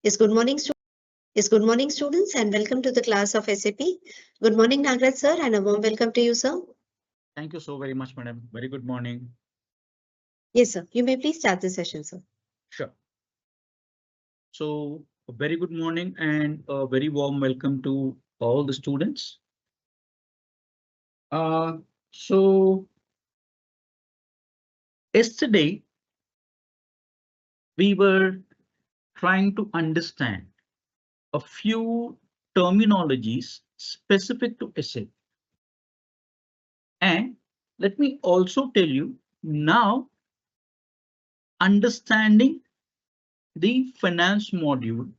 Yes, good morning, students, and welcome to the class of SAP. Good morning, Nagraj sir, and a warm welcome to you, sir. Thank you so very much, madam. Very good morning. Yes, sir. You may please start the session, sir. Sure. So, a very good morning and a very warm welcome to all the students. Uh, so, yesterday we were trying to understand a few terminologies specific to SAP. And let me also tell you now, understanding the finance module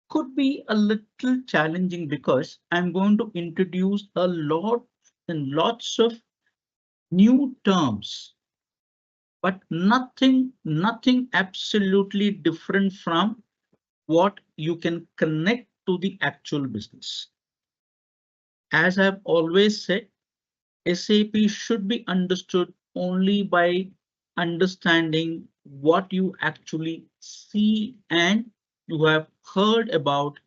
could be a little challenging because I'm going to introduce a lot and lots of new terms, but nothing absolutely different from what you can connect to the actual business. As I've always said, SAP should be understood only by understanding what you actually see and you have heard about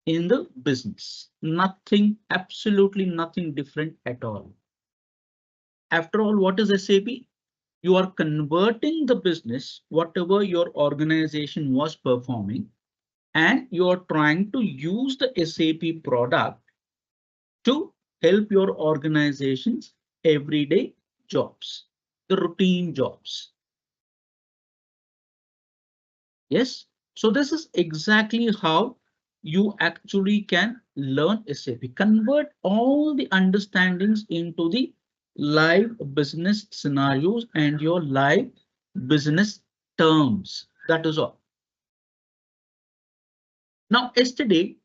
in the business. Nothing, absolutely nothing different at all. After all, what is SAP? You are converting the business, whatever your organization was performing, and you are trying to use the SAP product to help your organization's everyday jobs, the routine jobs. Yes. So this is exactly how you actually can learn SAP. Convert all the understandings into the live business scenarios and your live business terms. That is all. Now, yesterday,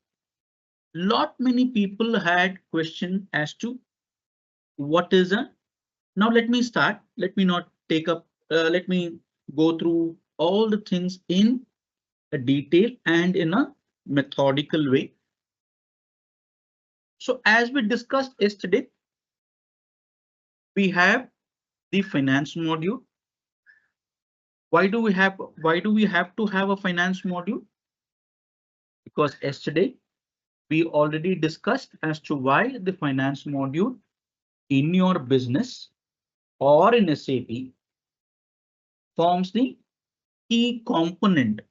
lot many people had question as to what is a. Now let me start. Let me not take up. Let me go through all the things in a detail and in a methodical way. So as we discussed yesterday, we have the finance module. Why do we have to have a finance module? Because yesterday we already discussed as to why the finance module in your business or in SAP forms the key component.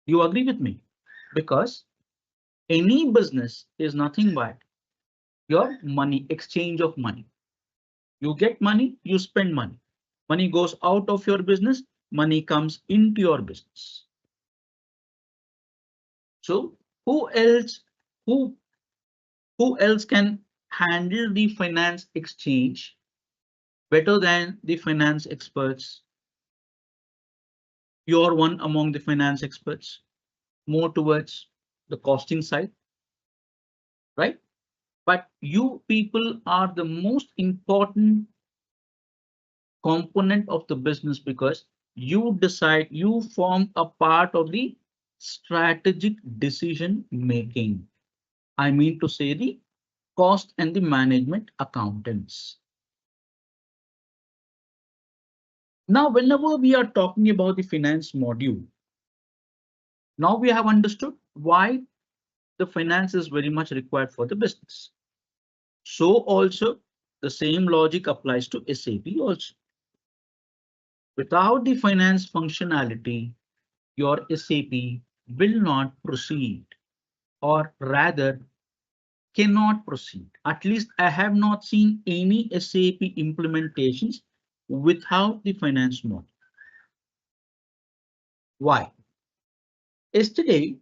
You agree with me? Because any business is nothing but your money, exchange of money. You get money, you spend money. Money goes out of your business, money comes into your business. So who else, who, who else can handle the finance exchange better than the finance experts? You're one among the finance experts, more towards the costing side, right? But you people are the most important component of the business because you decide, you form a part of the strategic decision making. I mean to say the cost and the management accountants. Now, whenever we are talking about the finance module, now we have understood why the finance is very much required for the business. So also the same logic applies to SAP also. Without the finance functionality, your SAP will not proceed, or rather cannot proceed. At least I have not seen any SAP implementations without the finance module. Why? Yesterday,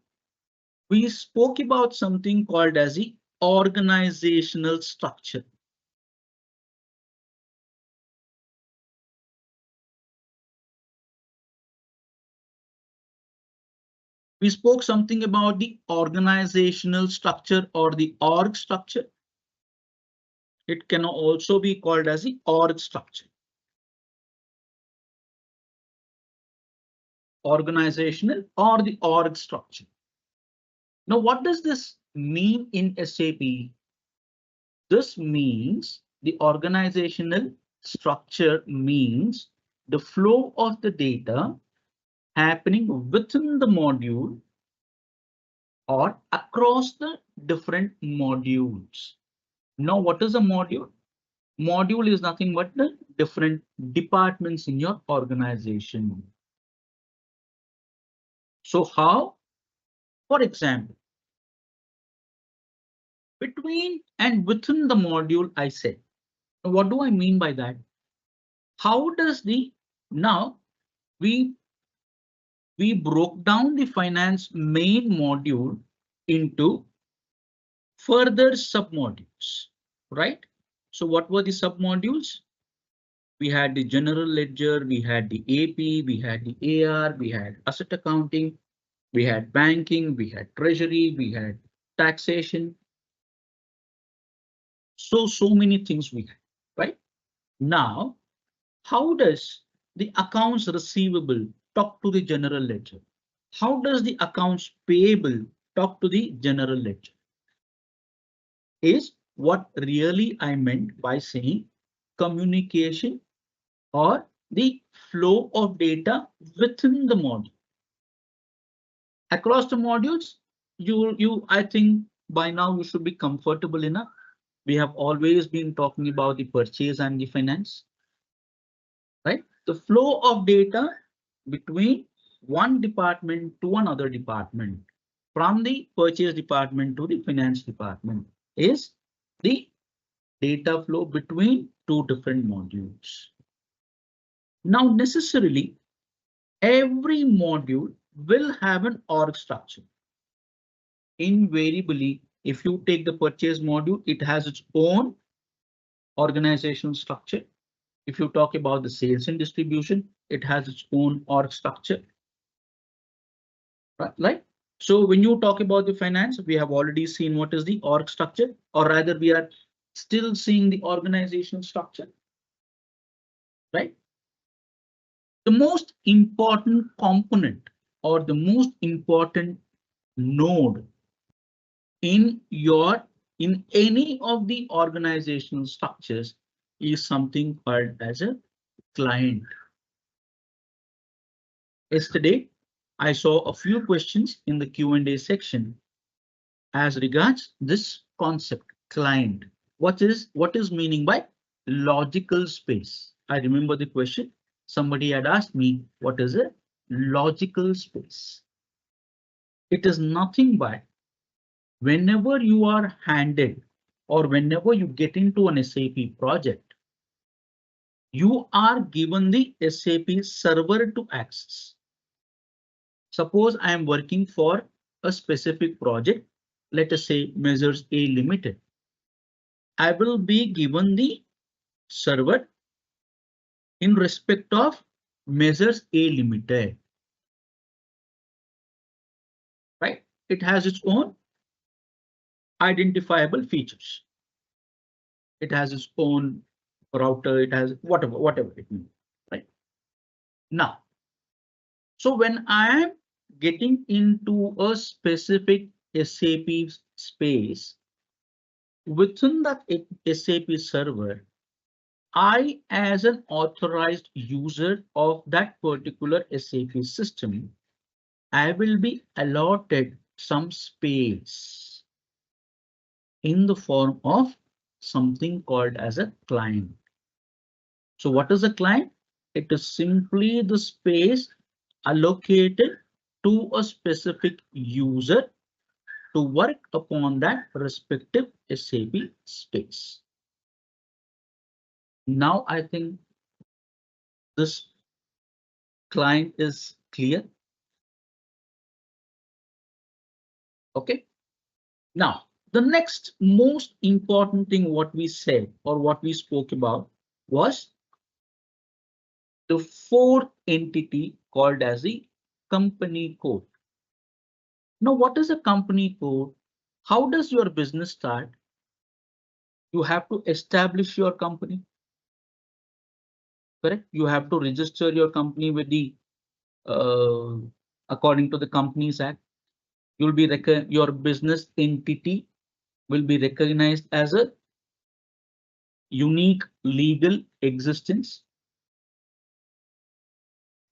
we spoke about something called as the organizational structure. We spoke something about the organizational structure or the org structure. It can also be called as the org structure. Organizational or the org structure. Now, what does this mean in SAP? This means the organizational structure means the flow of the data happening within the module or across the different modules. Now, what is a module? Module is nothing but the different departments in your organization. So how? For example, between and within the module, I said, what do I mean by that? How does now we broke down the finance main module into further submodules, right? So what were the submodules? We had the general ledger, we had the AP, we had the AR, we had asset accounting, we had banking, we had treasury, we had taxation. So many things we had, right? Now, how does the accounts receivable talk to the general ledger? How does the accounts payable talk to the general ledger? Is what really I meant by saying communication or the flow of data within the module. Across the modules, I think by now you should be comfortable enough. We have always been talking about the purchase and the finance, right? The flow of data between one department to another department, from the purchase department to the finance department, is the data flow between two different modules. Now, necessarily, every module will have an org structure. Invariably, if you take the purchase module, it has its own organizational structure. If you talk about the sales and distribution, it has its own org structure. Right? So when you talk about the finance, we have already seen what is the org structure, or rather we are still seeing the organizational structure, right? The most important component or the most important node in any of the organizational structures is something called as a client. Yesterday, I saw a few questions in the Q&A section as regards this concept client. What is meaning by logical space? I remember the question. Somebody had asked me, what is a logical space? It is nothing but whenever you are handed or whenever you get into an SAP project, you are given the SAP server to access. Suppose I am working for a specific project, let us say Measures A Limited. I will be given the server in respect of Measures A Limited. Right? It has its own identifiable features. It has its own router, it has whatever it means, right? Now, so when I am getting into a specific SAP space, within that SAP server, I, as an authorized user of that particular SAP system, I will be allotted some space in the form of something called as a client. So what is a client? It is simply the space allocated to a specific user to work upon that respective SAP space. Now I think this client is clear. Okay. Now, the next most important thing what we said or what we spoke about was the fourth entity called as the company code. Now, what is a company code? How does your business start? You have to establish your company. Correct? You have to register your company with the according to the Companies Act. You'll be your business entity will be recognized as a unique legal existence.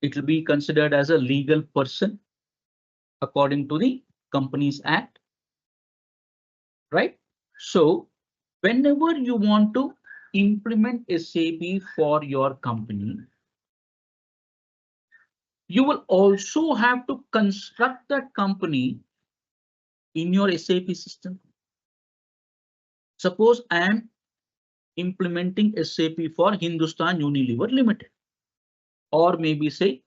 it will be considered as a legal person according to the Companies Act, right? So whenever you want to implement SAP for your company, you will also have to construct that company in your SAP system. Suppose I am implementing SAP for Hindustan Unilever Limited, or maybe say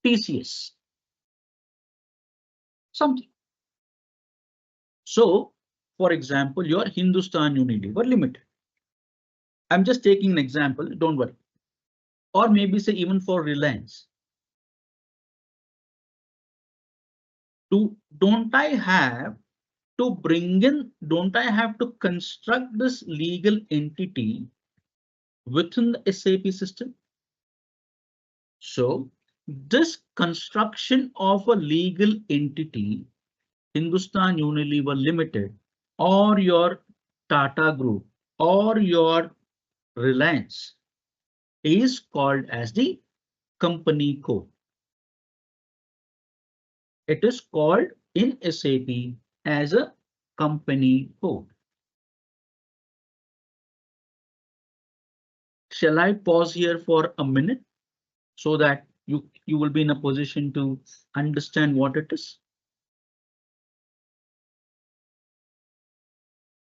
TCS, something. So, for example, your Hindustan Unilever Limited. I'm just taking an example, don't worry. Or maybe say even for Reliance. Don't I have to bring in, don't I have to construct this legal entity within the SAP system? So this construction of a legal entity, Hindustan Unilever Limited, or your Tata Group, or your Reliance, is called as the company code. It is called in SAP as a company code. Shall I pause here for a minute so that you will be in a position to understand what it is?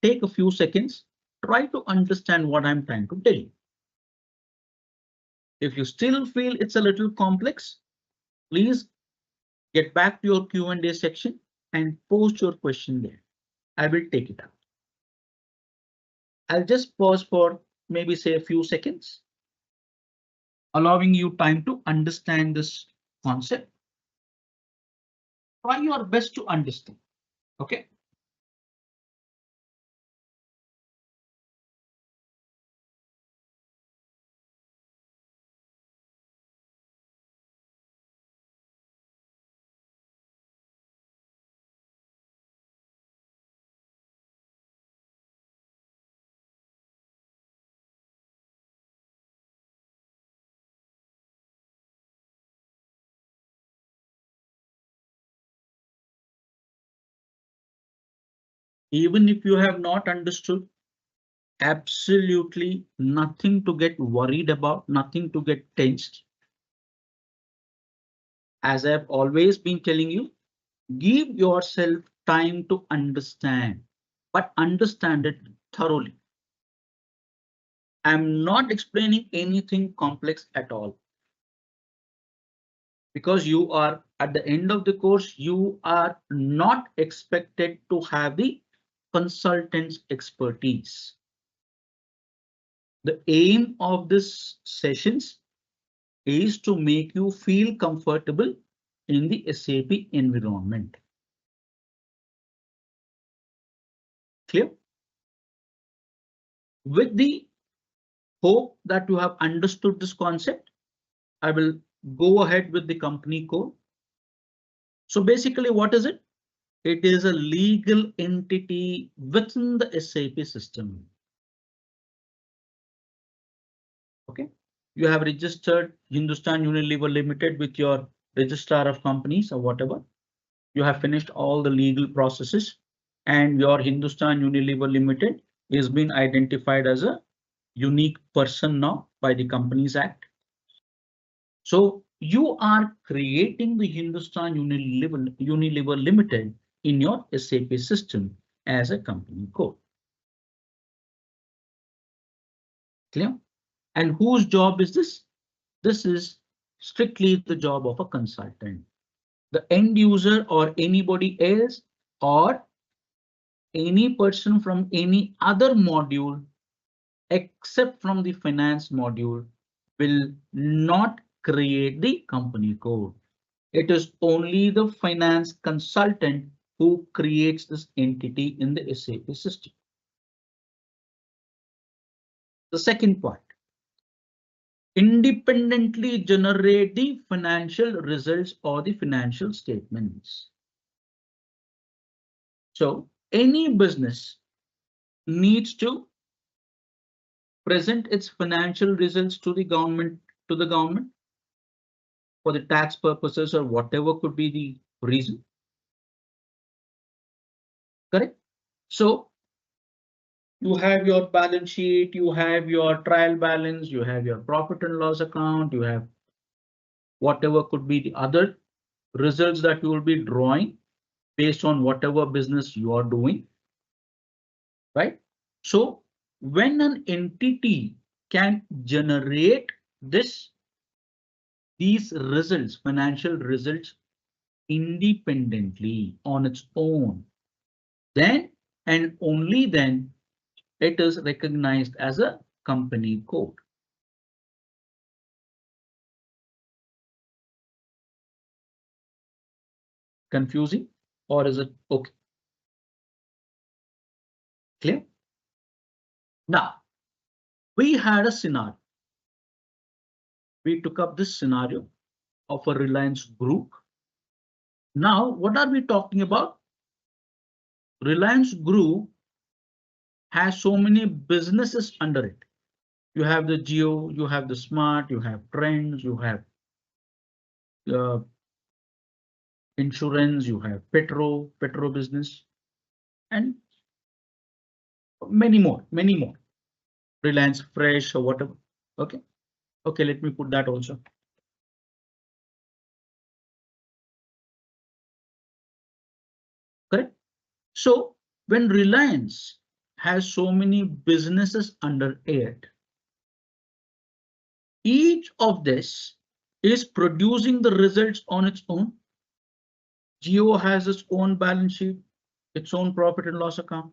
Take a few seconds, try to understand what I'm trying to tell you. If you still feel it's a little complex, please get back to your Q&A section and post your question there. I will take it up. I'll just pause for maybe say a few seconds, allowing you time to understand this concept. Try your best to understand. Okay. Even if you have not understood, absolutely nothing to get worried about, nothing to get tensed. As I've always been telling you, give yourself time to understand, but understand it thoroughly. I'm not explaining anything complex at all. Because you are at the end of the course, you are not expected to have the consultant's expertise. The aim of this sessions is to make you feel comfortable in the SAP environment. Clear? With the hope that you have understood this concept, I will go ahead with the company code. So basically, what is it? It is a legal entity within the SAP system. Okay, you have registered Hindustan Unilever Limited with your registrar of companies or whatever. You have finished all the legal processes and your Hindustan Unilever Limited is being identified as a unique person now by the Companies Act. So you are creating the Hindustan Unilever Limited in your SAP system as a company code. Clear? And whose job is this? This is strictly the job of a consultant. The end user or anybody else or any person from any other module except from the finance module will not create the company code. It is only the finance consultant who creates this entity in the SAP system. The second point, independently generate the financial results or the financial statements. So any business needs to present its financial results to the government, for the tax purposes or whatever could be the reason. Correct? So you have your balance sheet, you have your trial balance, you have your profit and loss account, you have whatever could be the other results that you will be drawing based on whatever business you are doing, right? So when an entity can generate these results, financial results independently on its own, then and only then it is recognized as a company code. Confusing or is it okay? Clear? Now, we had a scenario. We took up this scenario of a Reliance group. Now, what are we talking about? Reliance Group has so many businesses under it. You have the Jio, you have the Smart, you have Trends, you have insurance, you have petro business, and many more. Reliance Fresh or whatever. Okay. Okay, let me put that also. Correct. So when Reliance has so many businesses under it, each of this is producing the results on its own. Jio has its own balance sheet, its own profit and loss account.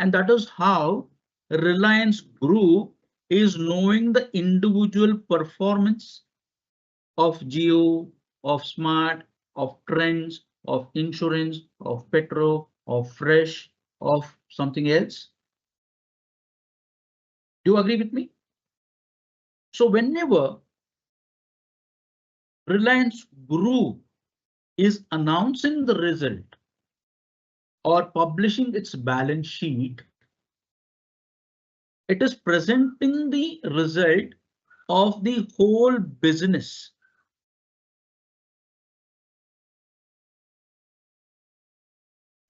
And that is how Reliance Group is knowing the individual performance of Jio, of Smart, of Trends, of insurance, of petro, of fresh, of something else. Do you agree with me? So whenever Reliance Group is announcing the result or publishing its balance sheet, it is presenting the result of the whole business.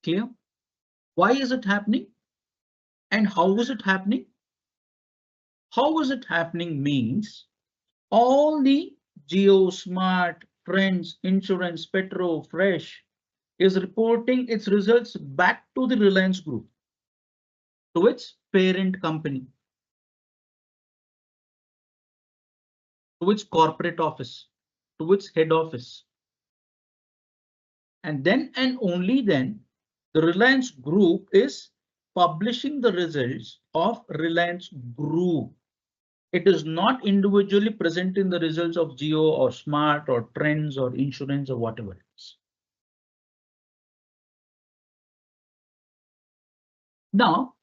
Clear? Why is it happening? And how is it happening? How is it happening means all the Jio, Smart, Friends, Insurance, Petro, Fresh is reporting its results back to the Reliance Group, to its parent company, to its corporate office, to its head office. And then and only then the Reliance Group is publishing the results of Reliance Group. It is not individually presenting the results of Jio or Smart or Trends or insurance or whatever it is. Now,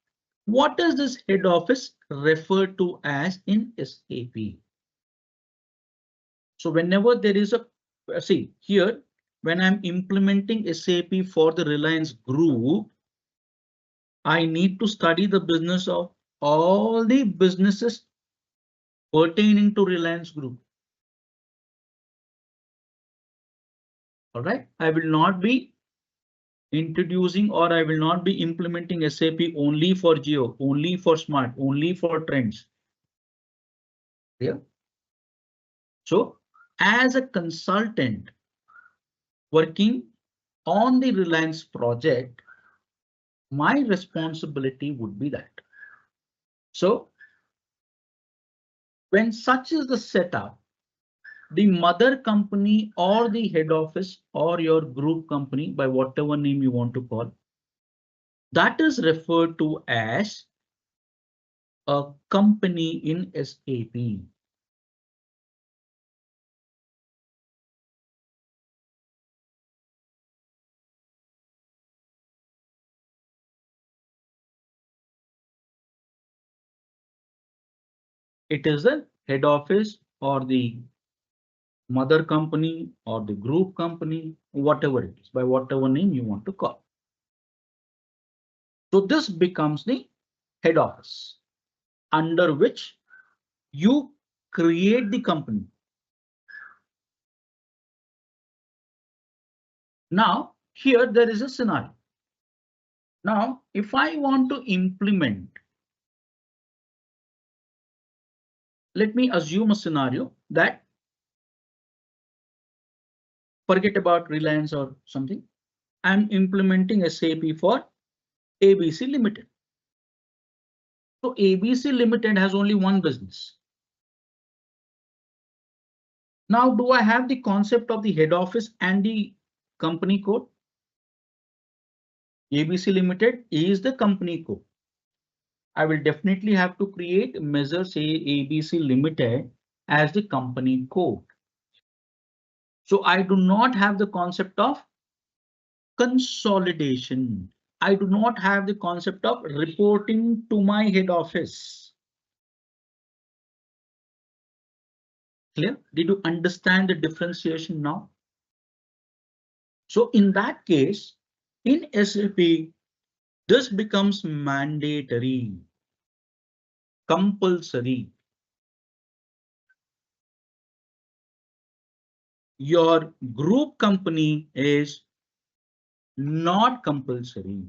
what does this head office refer to as in SAP? So whenever there is a, see here, when I'm implementing SAP for the Reliance Group, I need to study the business of all the businesses pertaining to Reliance Group. All right, I will not be introducing or I will not be implementing SAP only for Jio, only for Smart, only for Trends. Yeah. So as a consultant working on the Reliance project, my responsibility would be that. So when such is the setup, the mother company or the head office or your group company, by whatever name you want to call, that is referred to as a company in SAP. It is the head office or the mother company or the group company, whatever it is, by whatever name you want to call. So this becomes the head office under which you create the company. Now, here there is a scenario. Now, if I want to implement, let me assume a scenario that forget about Reliance or something. I'm implementing SAP for ABC Limited. So ABC Limited has only one business. Now, do I have the concept of the head office and the company code? ABC Limited is the company code. I will definitely have to create measure say ABC Limited as the company code. So I do not have the concept of consolidation. I do not have the concept of reporting to my head office. Clear? Did you understand the differentiation now? So in that case, in SAP, this becomes mandatory, compulsory. Your group company is not compulsory.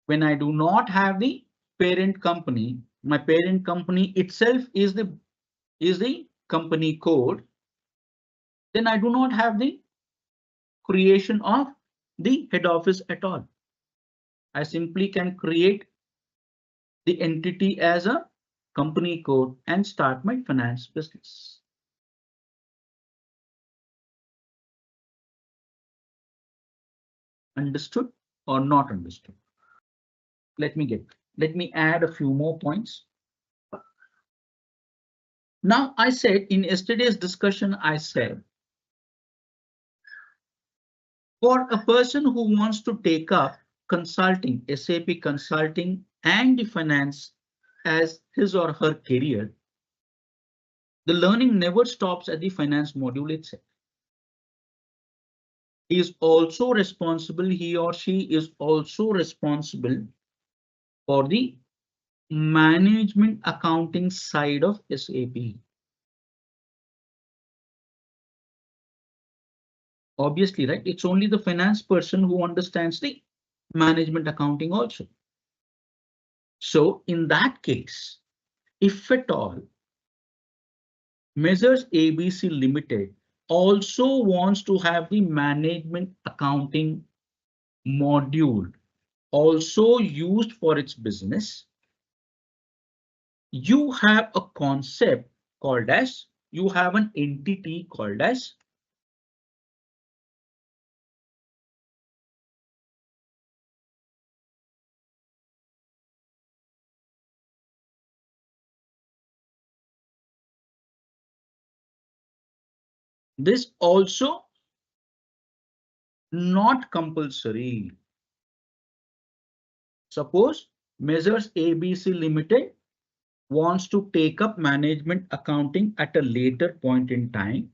When I do not have the parent company, my parent company itself is the company code, then I do not have the creation of the head office at all. I simply can create the entity as a company code and start my finance business. Understood or not understood? Let me add a few more points. Now, I said in yesterday's discussion, I said for a person who wants to take up consulting, SAP consulting and the finance as his or her career, the learning never stops at the finance module itself. He or she is also responsible for the management accounting side of SAP. Obviously, right? It's only the finance person who understands the management accounting also. So in that case, if at all, Measures ABC Limited also wants to have the management accounting module also used for its business, you have a concept called as, you have an entity called as this also not compulsory. Suppose Measures ABC Limited wants to take up management accounting at a later point in time.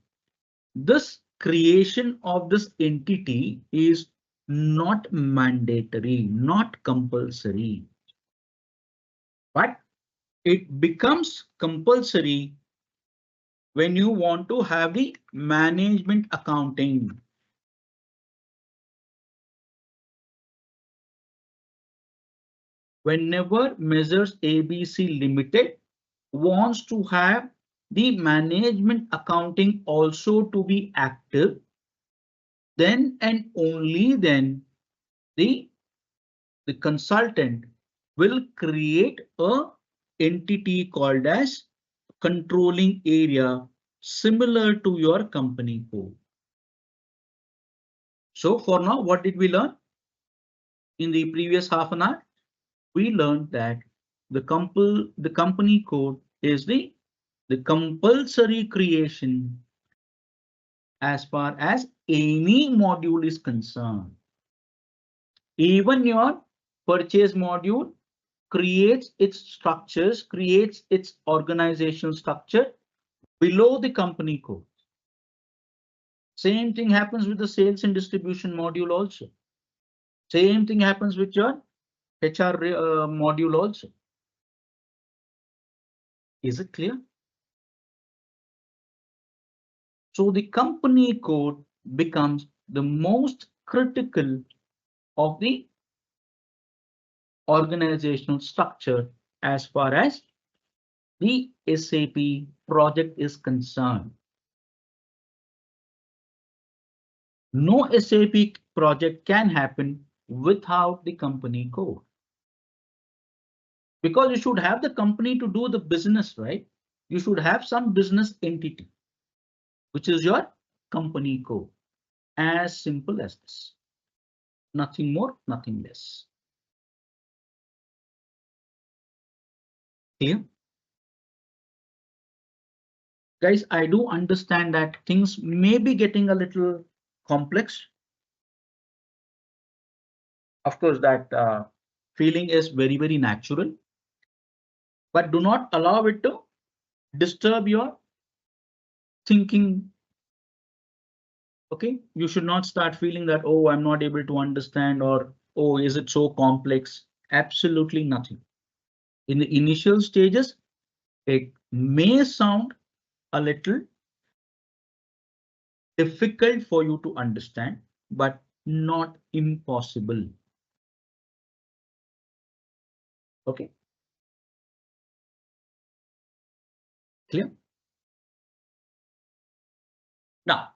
This creation of this entity is not mandatory, not compulsory, but it becomes compulsory when you want to have the management accounting. Whenever Measures ABC Limited wants to have the management accounting also to be active, then and only then the consultant will create a entity called as controlling area similar to your company code. So for now, what did we learn? In the previous half an hour, we learned that the company code is the compulsory creation as far as any module is concerned. Even your purchase module creates its structures, creates its organizational structure below the company code. Same thing happens with the sales and distribution module also. Same thing happens with your HR module also. Is it clear? So the company code becomes the most critical of the organizational structure as far as the SAP project is concerned. No SAP project can happen without the company code. Because you should have the company to do the business, right? You should have some business entity, which is your company code. As simple as this. Nothing more, nothing less. Clear? Guys, I do understand that things may be getting a little complex. Of course, that feeling is very, very natural. But do not allow it to disturb your thinking. Okay, you should not start feeling that, oh, I'm not able to understand, or oh, is it so complex? Absolutely nothing. In the initial stages, it may sound a little difficult for you to understand, but not impossible. Okay. Clear? Now,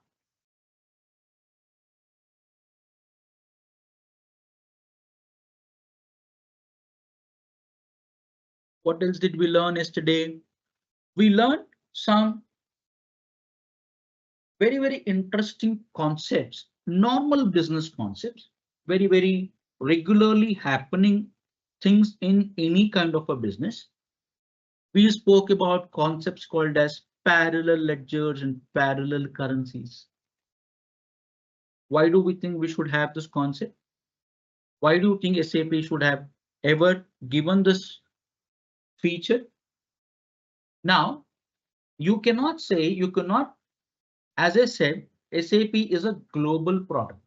what else did we learn yesterday? We learned some very, very interesting concepts, normal business concepts, very, very regularly happening things in any kind of a business. We spoke about concepts called as parallel ledgers and parallel currencies. Why do we think we should have this concept? Why do you think SAP should have ever given this feature? Now, you cannot, as I said, SAP is a global product.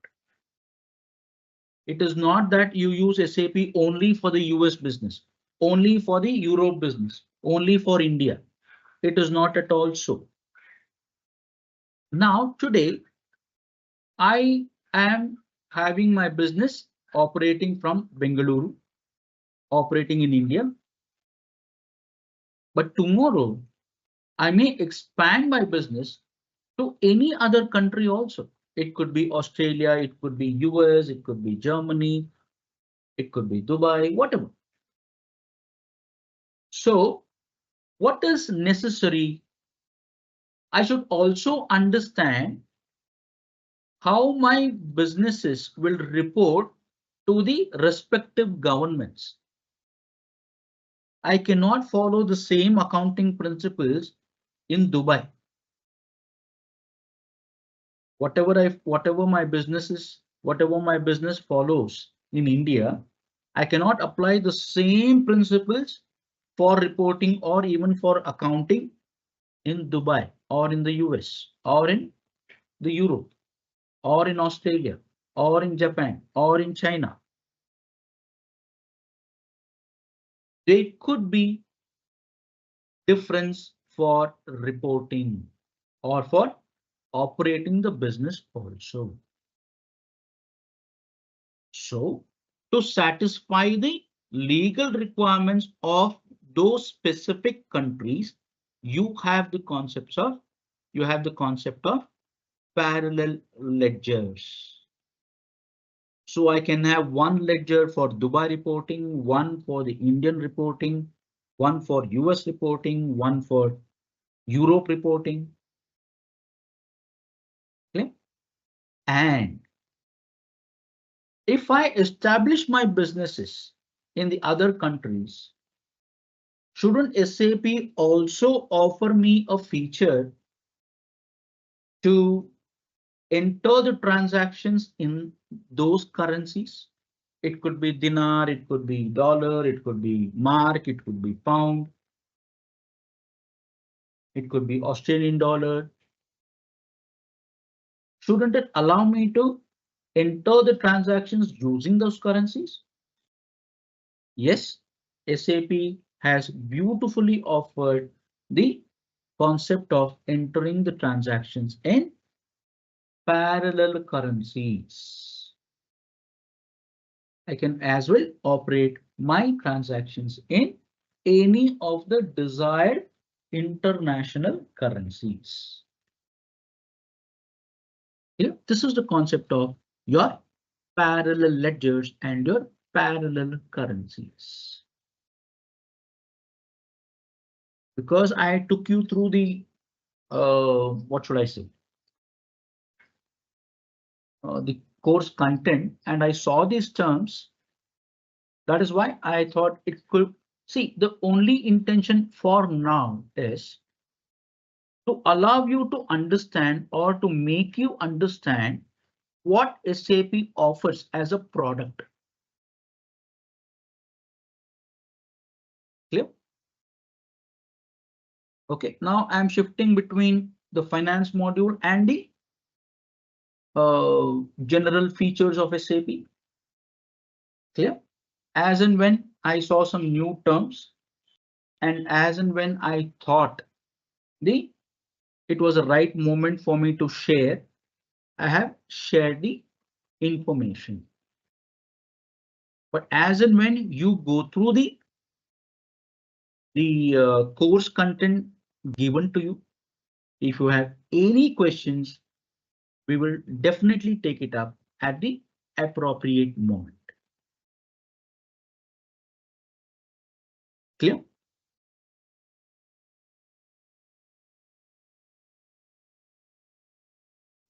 It is not that you use SAP only for the US business, only for the Europe business, only for India. It is not at all so. Now, today, I am having my business operating from Bengaluru, operating in India. But tomorrow, I may expand my business to any other country also. It could be Australia, it could be US, it could be Germany, it could be Dubai, whatever. So what is necessary? I should also understand how my businesses will report to the respective governments. I cannot follow the same accounting principles in Dubai. Whatever my business follows in India, I cannot apply the same principles for reporting or even for accounting in Dubai or in the US or in the Europe or in Australia or in Japan or in China. There could be difference for reporting or for operating the business also. So to satisfy the legal requirements of those specific countries, you have the concept of parallel ledgers. So I can have one ledger for Dubai reporting, one for the Indian reporting, one for US reporting, one for Europe reporting. Okay? And if I establish my businesses in the other countries, shouldn't SAP also offer me a feature to enter the transactions in those currencies? It could be dinar, it could be dollar, it could be mark, it could be pound, it could be Australian dollar. Shouldn't it allow me to enter the transactions using those currencies? Yes, SAP has beautifully offered the concept of entering the transactions in parallel currencies. I can as well operate my transactions in any of the desired international currencies. Here, this is the concept of your parallel ledgers and your parallel currencies. Because I took you through the, what should I say? The course content, and I saw these terms. That is why I thought it could. See, the only intention for now is to allow you to understand or to make you understand what SAP offers as a product. Clear? Okay, now I'm shifting between the finance module and the general features of SAP. Clear? As and when I saw some new terms, and as and when I thought it was a right moment for me to share, I have shared the information. But as and when you go through the course content given to you, if you have any questions, we will definitely take it up at the appropriate moment. Clear?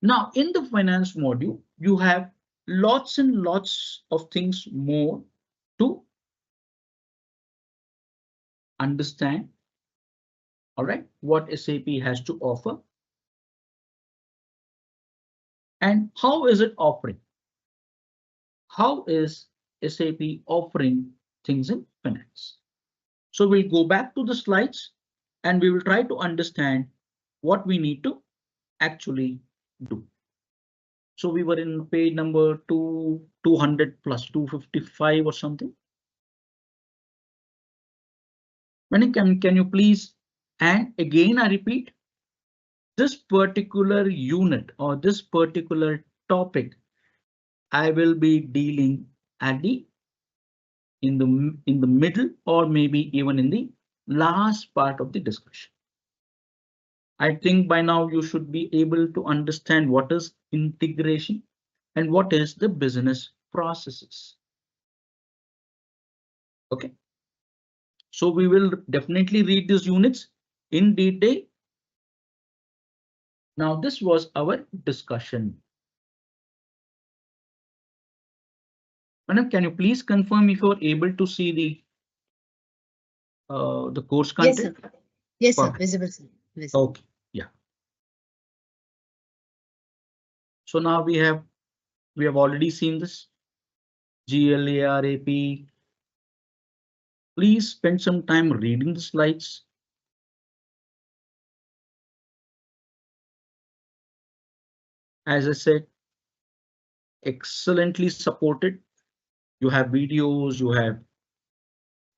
Now, in the finance module, you have lots and lots of things more to understand. All right, what SAP has to offer and how is it offering? How is SAP offering things in finance? So we'll go back to the slides and we will try to understand what we need to actually do. So we were in page number 200 plus 255 or something. Can you please, and again I repeat, this particular unit or this particular topic I will be dealing at the in the middle or maybe even in the last part of the discussion. I think by now you should be able to understand what is integration and what is the business processes. Okay, so we will definitely read these units in detail. Now this was our discussion. Madam, can you please confirm if you are able to see the course content? Yes, sir. Yes, sir. Perfect. Visible, sir. Visible. Okay, yeah. So now we have already seen this GLARAP. Please spend some time reading the slides. As I said, excellently supported. You have videos, you have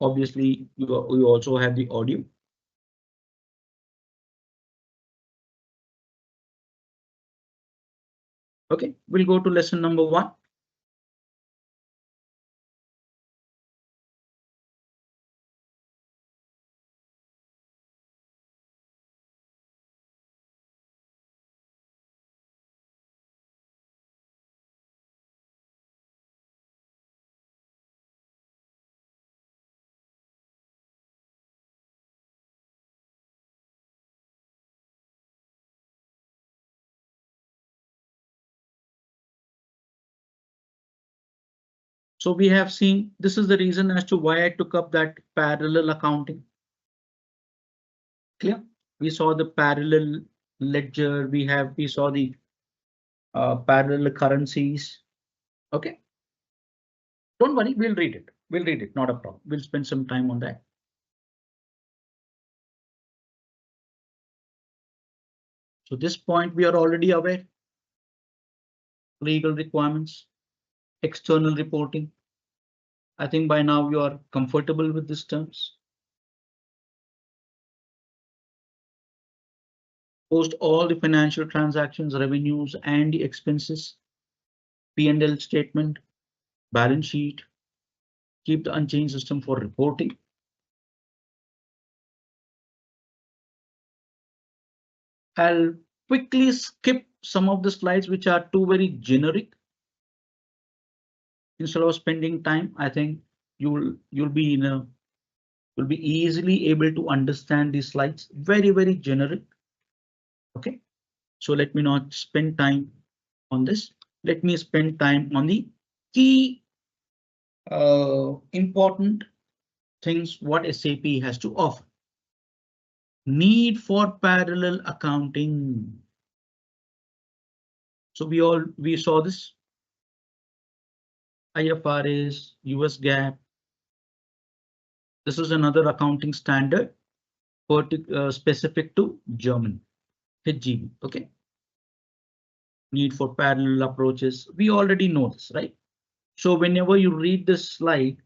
obviously you also have the audio. Okay, we'll go to lesson number 1. So we have seen this is the reason as to why I took up that parallel accounting. Clear? We saw the parallel ledger. We saw the parallel currencies. Okay. Don't worry, we'll read it. We'll read it. Not a problem. We'll spend some time on that. So this point we are already aware. Legal requirements, external reporting. I think by now you are comfortable with these terms. Post all the financial transactions, revenues, and the expenses, P&L statement, balance sheet. Keep the unchanged system for reporting. I'll quickly skip some of the slides which are too very generic. Instead of spending time, I think you'll be easily able to understand these slides. Very generic. Okay, so let me not spend time on this. Let me spend time on the key important things what SAP has to offer. Need for parallel accounting. So we saw this. IFRS, US GAAP. This is another accounting standard specific to Germany. HGB. Okay. Need for parallel approaches. We already know this, right? So whenever you read this slide,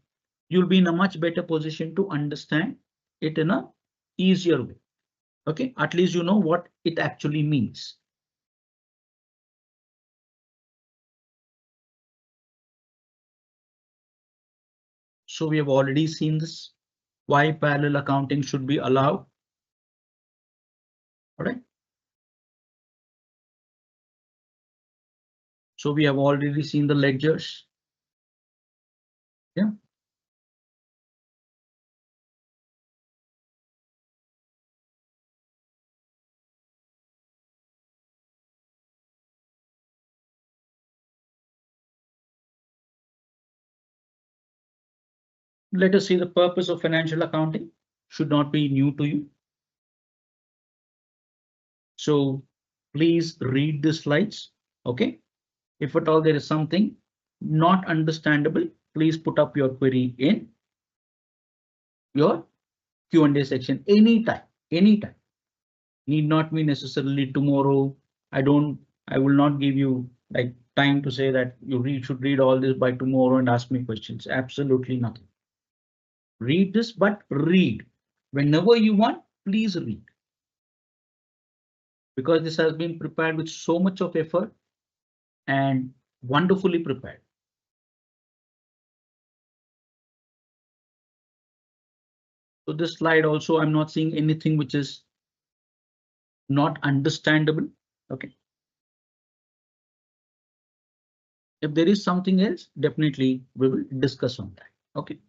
you'll be in a much better position to understand it in a easier way. Okay, at least you know what it actually means. So we have already seen this, why parallel accounting should be allowed. All right. So we have already seen the ledgers. Yeah. Let us see the purpose of financial accounting should not be new to you. So please read the slides. OK, if at all there is something not understandable, please put up your query in your Q&A section anytime. Need not be necessarily tomorrow. I will not give you like time to say that you should read all this by tomorrow and ask me questions. Absolutely nothing. Read this, but read whenever you want. Please read, because this has been prepared with so much of effort and wonderfully prepared. So this slide also, I'm not seeing anything which is not understandable. Okay. If there is something else, definitely we will discuss on that. Okay.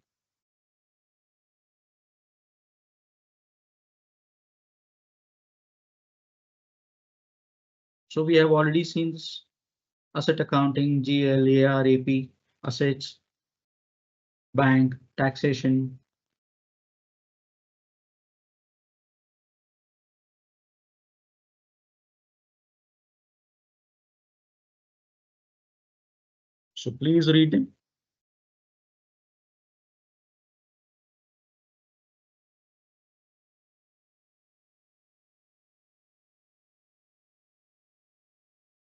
So we have already seen this asset accounting, GL, AR, AP, assets, bank, taxation. So please read them.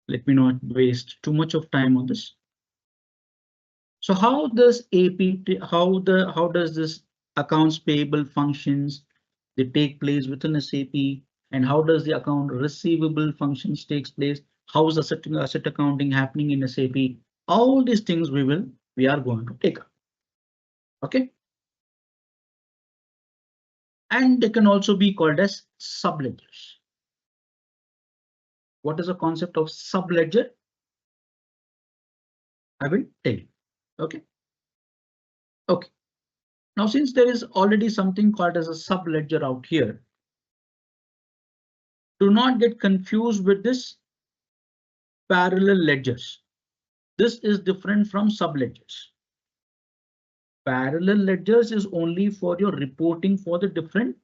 Let me not waste too much of time on this. So how does how does this accounts payable functions they take place within SAP, and how does the account receivable functions takes place? How is asset accounting happening in SAP? All these things we are going to take up. Okay. And they can also be called as subledgers. What is the concept of subledger? I will tell you. Okay. Okay. Now, since there is already something called as a subledger out here, do not get confused with this parallel ledgers. This is different from subledgers. Parallel ledgers is only for your reporting for the different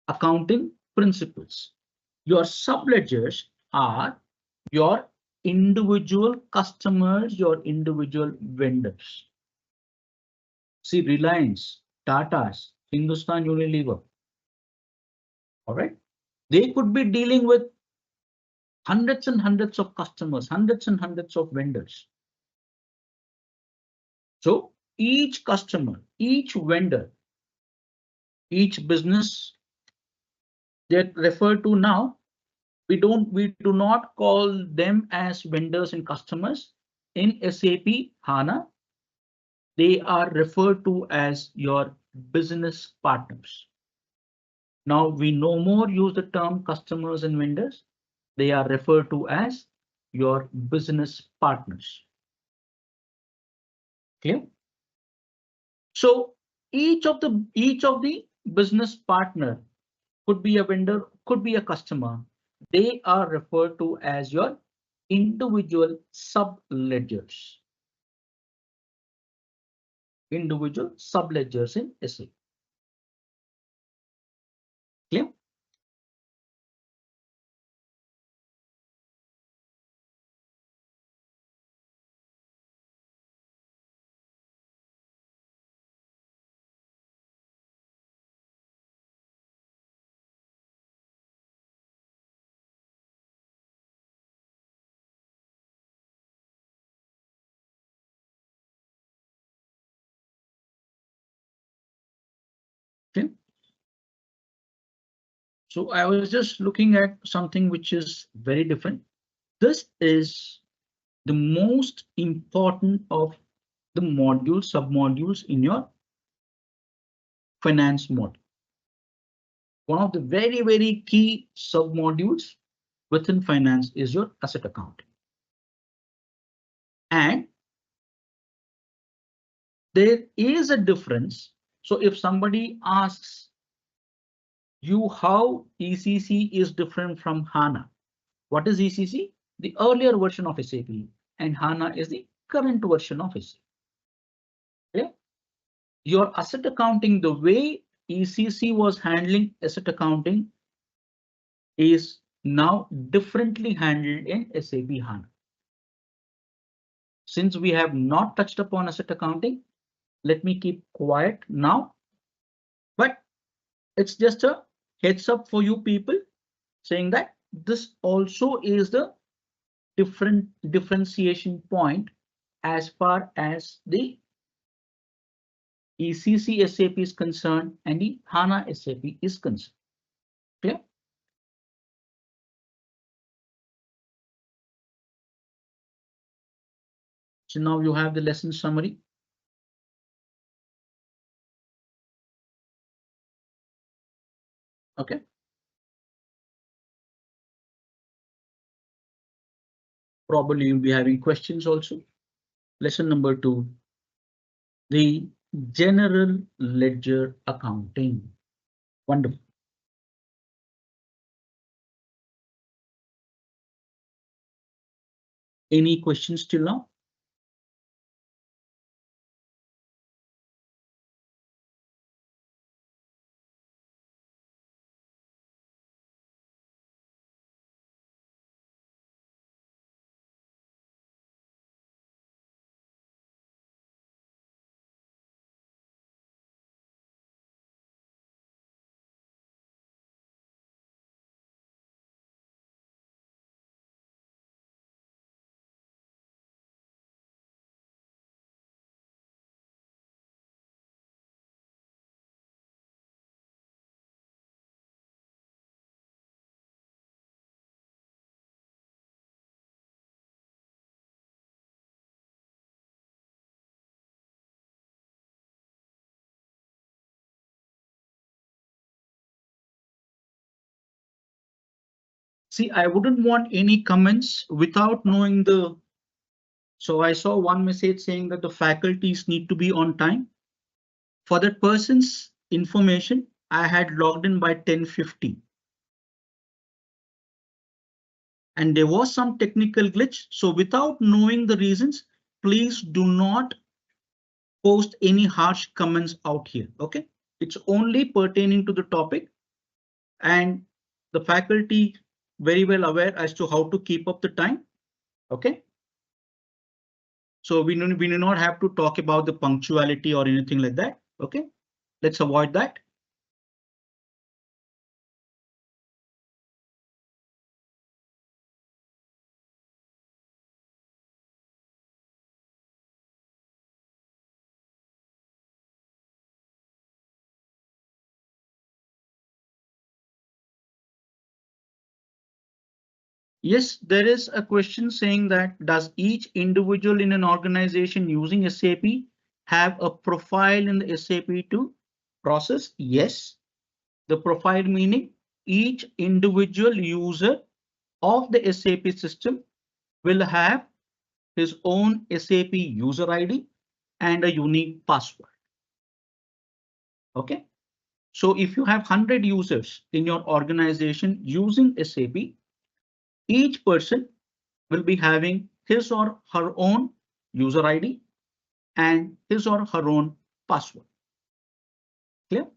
accounting principles. Your subledgers are your individual customers, your individual vendors. See, Reliance, Tata's, Hindustan Unilever. All right. They could be dealing with hundreds and hundreds of customers, hundreds and hundreds of vendors. So each customer, each vendor, each business, they're referred to now We do not call them as vendors and customers. In SAP HANA, they are referred to as your business partners. Now we no more use the term customers and vendors. They are referred to as your business partners. Clear? So each of the business partner could be a vendor, could be a customer. They are referred to as your individual sub ledgers. Individual sub ledgers in SAP. Clear? Okay. So I was just looking at something which is very different. This is the most important of the modules, submodules in your finance module. One of the very, very key submodules within finance is your asset accounting. And there is a difference. So if somebody asks you how ECC is different from HANA, what is ECC? The earlier version of SAP, and HANA is the current version of SAP. Okay? Your asset accounting, the way ECC was handling asset accounting is now differently handled in SAP HANA. Since we have not touched upon asset accounting, let me keep quiet now. But it's just a heads up for you people saying that this also is the differentiation point as far as the ECC SAP is concerned and the HANA SAP is concerned. Clear? So now you have the lesson summary. Okay. Probably you'll be having questions also. Lesson number 2, the general ledger accounting. Wonderful. Any questions till now? See, I wouldn't want any comments without knowing the. So I saw one message saying that the faculties need to be on time. For that person's information, I had logged in by 10:50. And there was some technical glitch. So without knowing the reasons, please do not post any harsh comments out here. OK, it's only pertaining to the topic and the faculty very well aware as to how to keep up the time. OK. So we do not have to talk about the punctuality or anything like that. OK, let's avoid that. Yes, there is a question saying that does each individual in an organization using SAP have a profile in the SAP to process? Yes, the profile meaning each individual user of the SAP system will have his own SAP user ID and a unique password. Okay, so if you have 100 users in your organization using SAP, each person will be having his or her own user ID and his or her own password. Clear?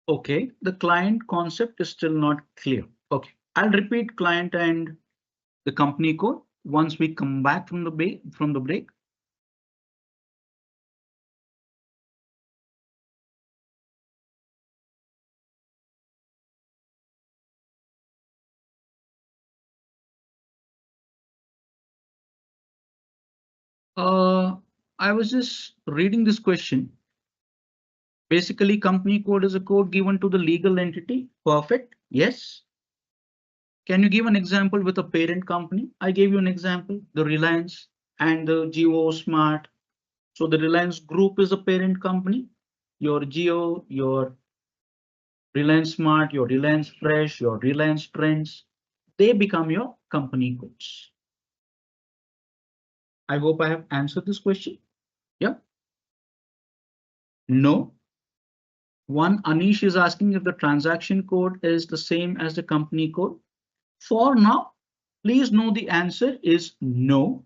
Okay, the client concept is still not clear. Okay, I'll repeat client and the company code once we come back from the break. I was just reading this question. Basically, company code is a code given to the legal entity. Perfect. Yes. Can you give an example with a parent company? I gave you an example, the Reliance and the Jio Smart. So the Reliance Group is a parent company. Your Jio, your Reliance Smart, your Reliance Fresh, your Reliance Trends, they become your company codes. I hope I have answered this question. Yeah. No. One, Anish is asking if the transaction code is the same as the company code. For now, please know the answer is no.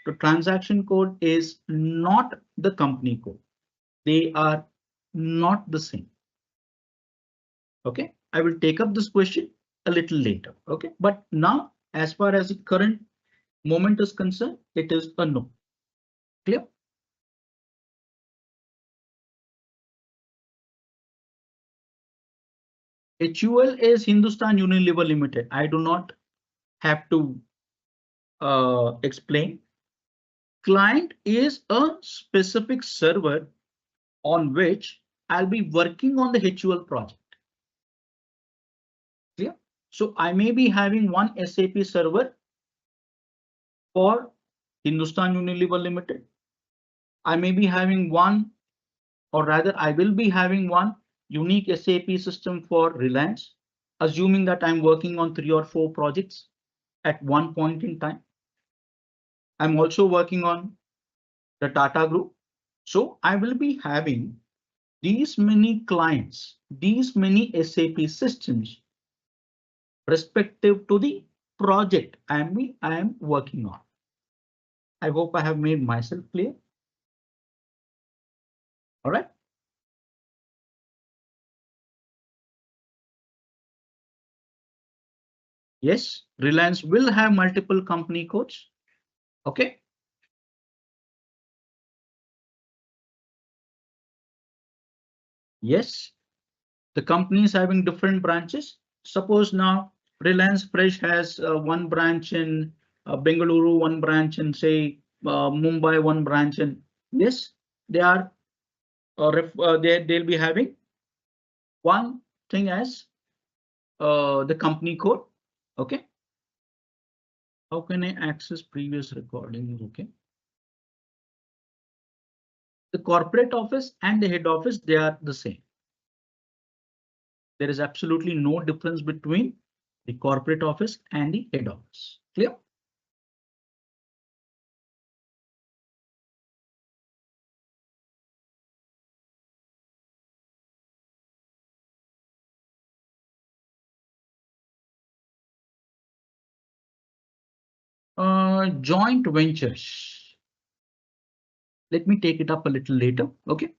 The transaction code is not the company code. They are not the same. Okay, I will take up this question a little later. Okay, but now, as far as the current moment is concerned, it is a no. Clear? HUL is Hindustan Unilever Limited. I do not have to explain. Client is a specific server on which I'll be working on the HUL project. Clear? So I may be having one SAP server for Hindustan Unilever Limited. I may be having one, or rather I will be having one unique SAP system for Reliance, assuming that I'm working on 3 or 4 projects at one point in time. I'm also working on the Tata Group. So I will be having these many clients, these many SAP systems respective to the project I am working on. I hope I have made myself clear. All right. Yes, Reliance will have multiple company codes. Okay. Yes, the company is having different branches. Suppose now Reliance Fresh has one branch in Bengaluru, one branch in say Mumbai, one branch in. Yes, they are they'll be having one thing as the company code. Okay. How can I access previous recordings? Okay. The corporate office and the head office, they are the same. There is absolutely no difference between the corporate office and the head office. Clear? Joint ventures. Let me take it up a little later. Okay.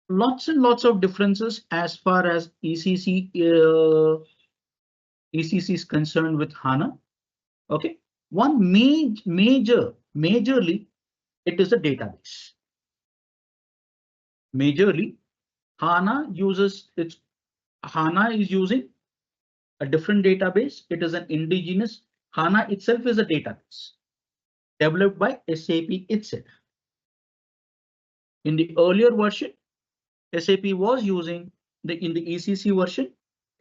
lots and lots of differences as far as ECC is concerned with HANA. Okay, one majorly it is a database. Majorly, HANA is using a different database. It is an indigenous. HANA itself is a database developed by SAP itself. In the earlier version, SAP was using in the ECC version,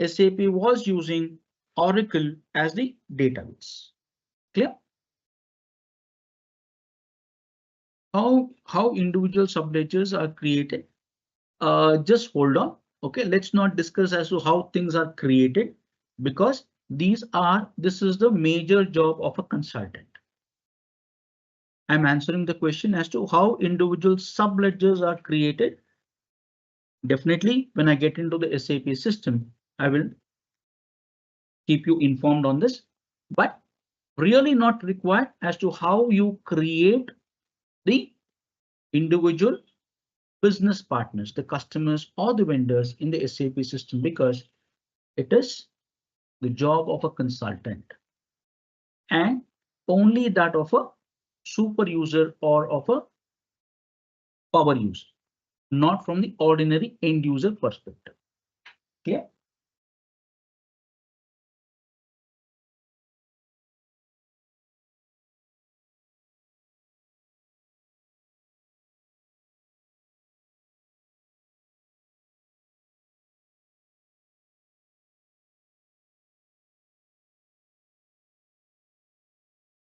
SAP was using Oracle as the database. Clear? How individual subledgers are created? Just hold on. Okay, let's not discuss as to how things are created, because this is the major job of a consultant. I'm answering the question as to how individual subledgers are created. Definitely, when I get into the SAP system, I will keep you informed on this, but really not required as to how you create the individual business partners, the customers or the vendors in the SAP system, because it is the job of a consultant and only that of a super user or of a power user, not from the ordinary end user perspective. Clear?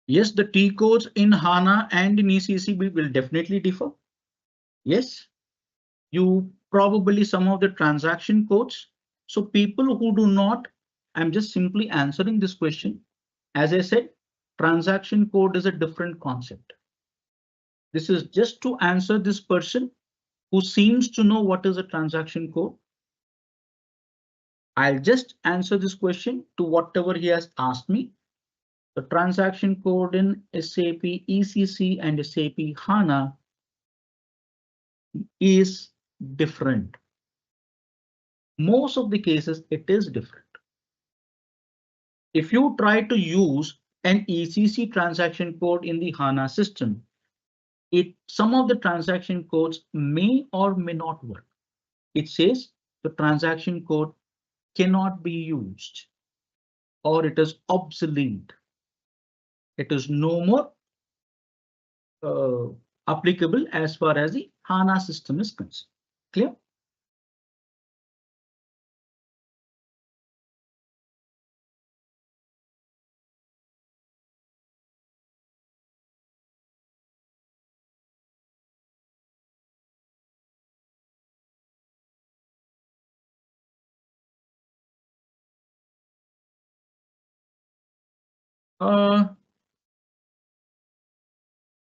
Yes, the T codes in HANA and in ECC will definitely differ. Yes, you probably some of the transaction codes. So people who do not, I'm just simply answering this question. As I said, transaction code is a different concept. This is just to answer this person who seems to know what is a transaction code. I'll just answer this question to whatever he has asked me. The transaction code in SAP ECC and SAP HANA is different. Most of the cases, it is different. If you try to use an ECC transaction code in the HANA system, some of the transaction codes may or may not work. It says the transaction code cannot be used or it is obsolete. It is no more applicable as far as the HANA system is concerned. Clear?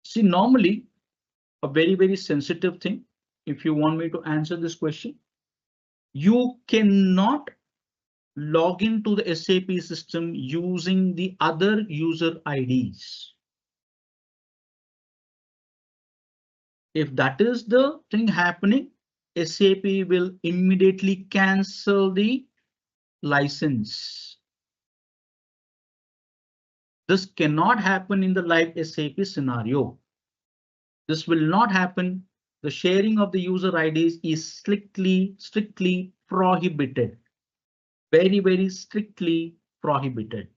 See, normally a very sensitive thing. If you want me to answer this question, you cannot log into the SAP system using the other user IDs. If that is the thing happening, SAP will immediately cancel the license. This cannot happen in the live SAP scenario. This will not happen. The sharing of the user IDs is strictly prohibited. Very strictly prohibited.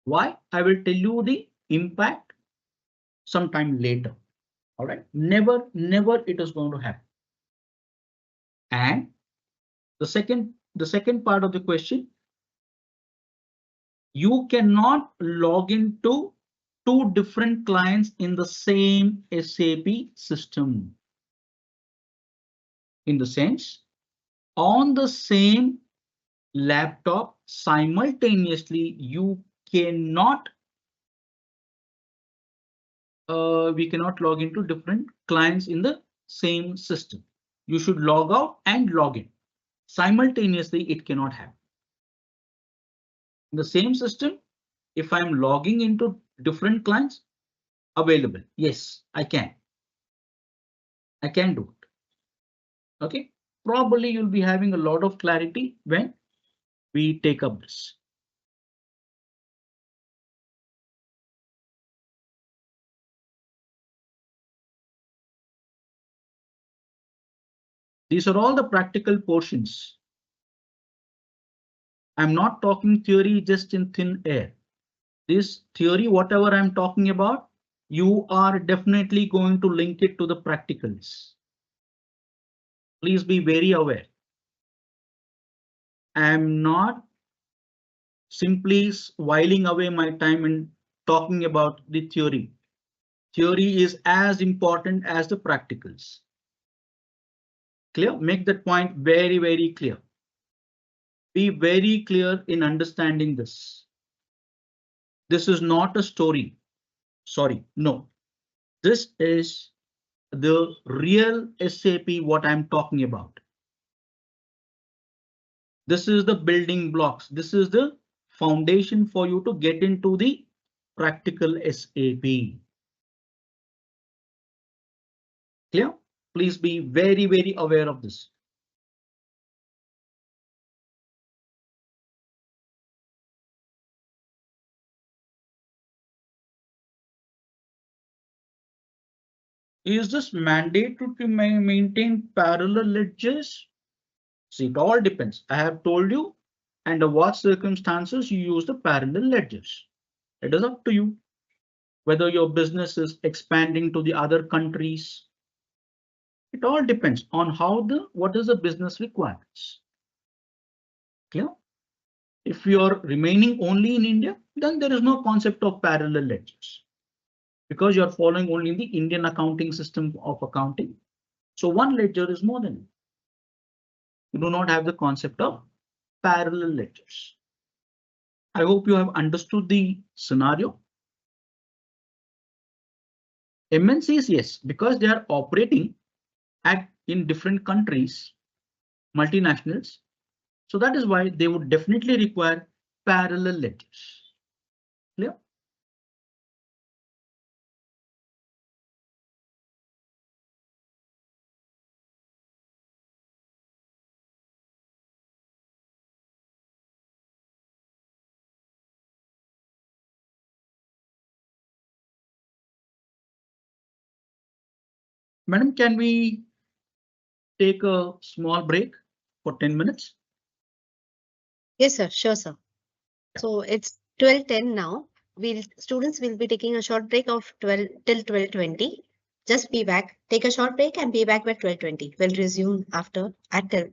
Why? I will tell you the impact sometime later. All right. Never it is going to happen. And the second part of the question, you cannot log into two different clients in the same SAP system. In the sense, on the same laptop simultaneously, you cannot we cannot log into different clients in the same system. You should log out and log in. Simultaneously, it cannot happen. In the same system, if I'm logging into different clients, available. Yes, I can. I can do it. Okay, probably you'll be having a lot of clarity when we take up this. These are all the practical portions. I'm not talking theory just in thin air. This theory, whatever I'm talking about, you are definitely going to link it to the practicals. Please be very aware. I'm not simply whiling away my time and talking about the theory. Theory is as important as the practicals. Clear? Make that point very, very clear. Be very clear in understanding this. This is not a story. Sorry, no. This is the real SAP, what I'm talking about. This is the building blocks. This is the foundation for you to get into the practical SAP. Clear? Please be very, very aware of this. Is this mandatory to maintain parallel ledgers? See, it all depends. I have told you under what circumstances you use the parallel ledgers. It is up to you whether your business is expanding to the other countries. It all depends on what is the business requirements. Clear? If you're remaining only in India, then there is no concept of parallel ledgers because you're following only the Indian accounting system of accounting. So one ledger is more than enough. You do not have the concept of parallel ledgers. I hope you have understood the scenario. MNCs, yes, because they are operating in different countries, multinationals. So that is why they would definitely require parallel ledgers. Clear? Madam, can we take a small break for 10 minutes? Yes, sir. Sure, sir. So it's 12:10 now. Students will be taking a short break of 12 till 12:20. Just be back. Take a short break and be back by 12:20. We'll resume after at 12.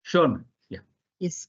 Sure, ma'am. Yeah. Yes.